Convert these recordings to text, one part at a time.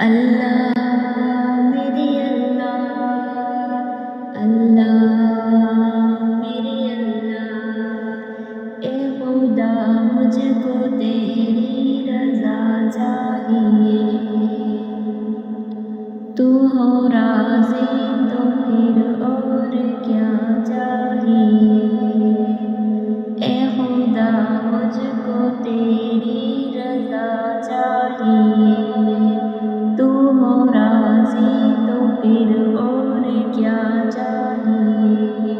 اللہ میرے اللہ، اللہ میرے اللہ، اے خدا مجھ کو تیری رضا چاہیے، تو ہو راضی تو پھر اور کیا چاہیے، اے خدا مجھ کو تیری رضا چاہیے، تو ہو راضی تو پھر اور کیا چاہیے،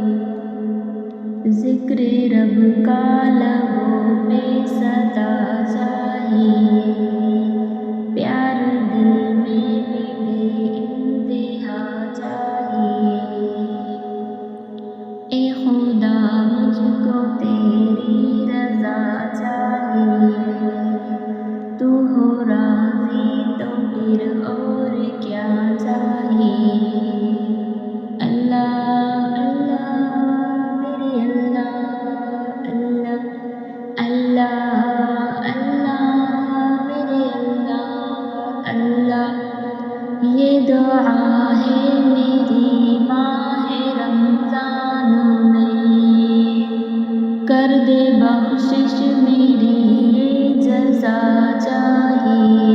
ذکر رب کا لبوں پہ سدا چاہیے، پیار دل میں بھی بے انتہا چاہیے، اے خدا مجھ کو تیری رضا چاہیے، تو ہو راضی تو پھر اور کیا چاہیے، اللہ اللہ میرے اللہ، اللہ اللہ اللہ میرے اللہ، اللہ یہ دعا ہے میری ماہ رمضان میں، کر دے بخشش میری یہ جزا چاہیے،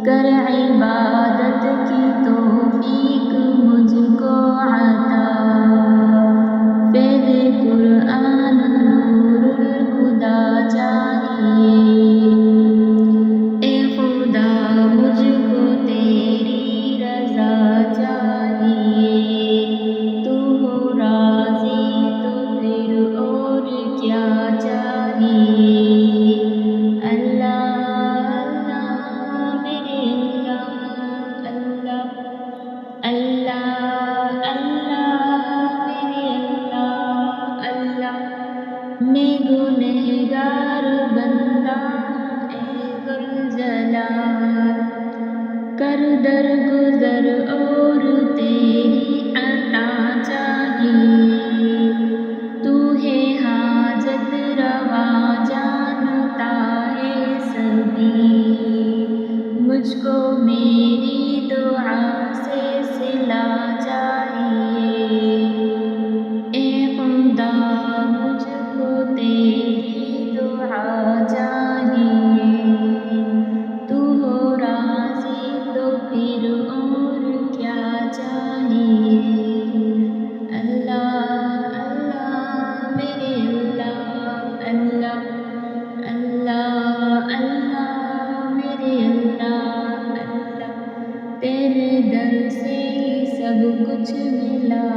کر عبادت کی توفیق مجھ کو عطا، فیض قرآن نور الہدیٰ چاہیے، اے خدا مجھ کو تیری رضا چاہیے، تو ہو راضی تو پھر اور کیا چاہیے، اللہ اللہ میرے اللہ، اللہ اللہ میرے اللہ، اللہ میں گنہگار بندہ اے ذوالجلال، کر درگزر اور تیری عطا چاہیے، تو ہے حاجت روا جانتا ہے سبھی، مجھ کو میری دعا سے صلہ چاہیے، اے خدا مجھ کو تیری دعا چاہیے، تو ہو راضی تو پھر اور کیا چاہیے، اللہ اللہ میرے اللہ، اللہ اللہ اللہ میرے اللہ، اللہ تیرے در سے ہی سب کچھ ملا